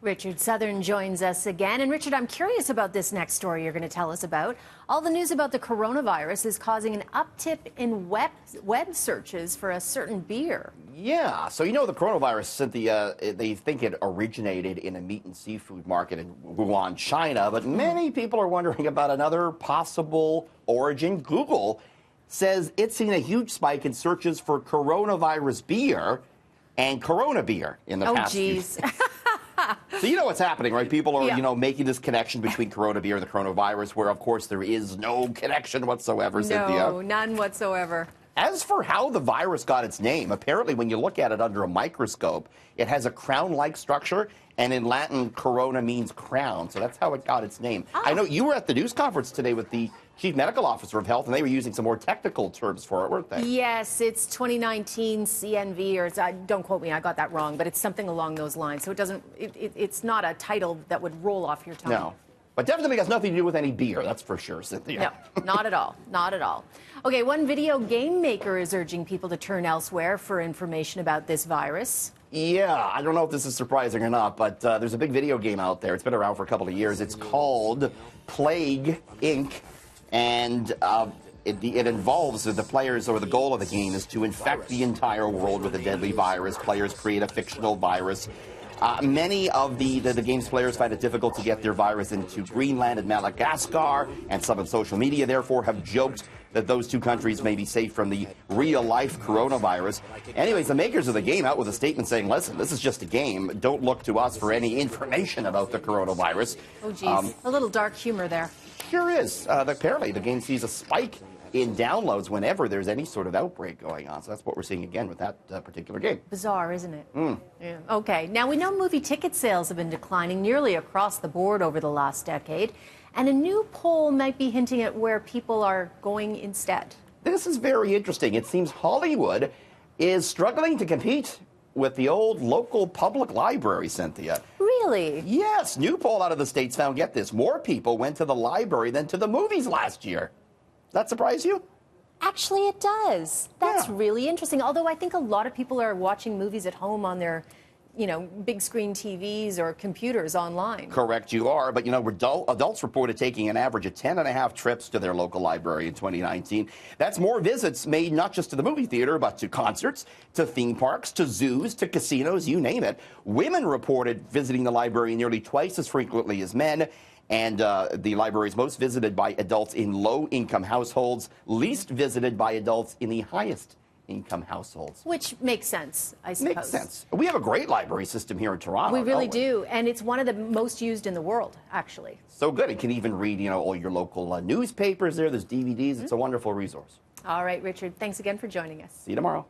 Richard Southern joins us again. And Richard, I'm curious about this next story you're going to tell us about. All the news about the coronavirus is causing an uptick in web searches for a certain beer. Yeah, so you know the coronavirus, Cynthia, they think it originated in a meat and seafood market in Wuhan, China, but many people are wondering about another possible origin. Google says it's seen a huge spike in searches for coronavirus beer and Corona beer in the past few days. So you know what's happening, right? People are, making this connection between Corona beer and the coronavirus, where, of course, there is no connection whatsoever, Cynthia. No, none whatsoever. As for how the virus got its name, apparently when you look at it under a microscope, it has a crown-like structure, and in Latin, corona means crown, so that's how it got its name. Oh. I know you were at the news conference today with the Chief Medical Officer of Health, and they were using some more technical terms for it, weren't they? Yes, it's 2019 CNV, or don't quote me, I got that wrong, but it's something along those lines. So it doesn't, it's not a title that would roll off your tongue. No. But definitely has nothing to do with any beer, that's for sure, Cynthia. No, not at all. Not at all. Okay, one video game maker is urging people to turn elsewhere for information about this virus. Yeah, I don't know if this is surprising or not, but there's a big video game out there. It's been around for a couple of years. It's called Plague Inc., and it involves the players, or the goal of the game is to infect the entire world with a deadly virus. Players create a fictional virus. Many of the game's players find it difficult to get their virus into Greenland and Madagascar, and some on social media, therefore, have joked that those two countries may be safe from the real-life coronavirus. Anyways, the makers of the game out with a statement saying, listen, this is just a game. Don't look to us for any information about the coronavirus. Oh, geez. A little dark humor there. Sure is. Apparently, the game sees a spike in downloads whenever there's any sort of outbreak going on. So that's what we're seeing again with that particular game. Bizarre, isn't it? Yeah. Okay. Now, we know movie ticket sales have been declining nearly across the board over the last decade. And a new poll might be hinting at where people are going instead. This is very interesting. It seems Hollywood is struggling to compete with the old local public library, Cynthia. Really? Yes. New poll out of the States found, get this, more people went to the library than to the movies last year. That surprise you? Actually, it does. That's really interesting. Although I think a lot of people are watching movies at home on their, big screen TVs or computers online. Correct, you are. But, adults reported taking an average of 10.5 trips to their local library in 2019. That's more visits made not just to the movie theater, but to concerts, to theme parks, to zoos, to casinos, you name it. Women reported visiting the library nearly twice as frequently as men. And the library is most visited by adults in low-income households, least visited by adults in the highest-income households. Which makes sense, I suppose. Makes sense. We have a great library system here in Toronto. We really do, and it's one of the most used in the world, actually. So good. You can even read, all your local newspapers there. There's DVDs. It's a wonderful resource. All right, Richard, thanks again for joining us. See you tomorrow.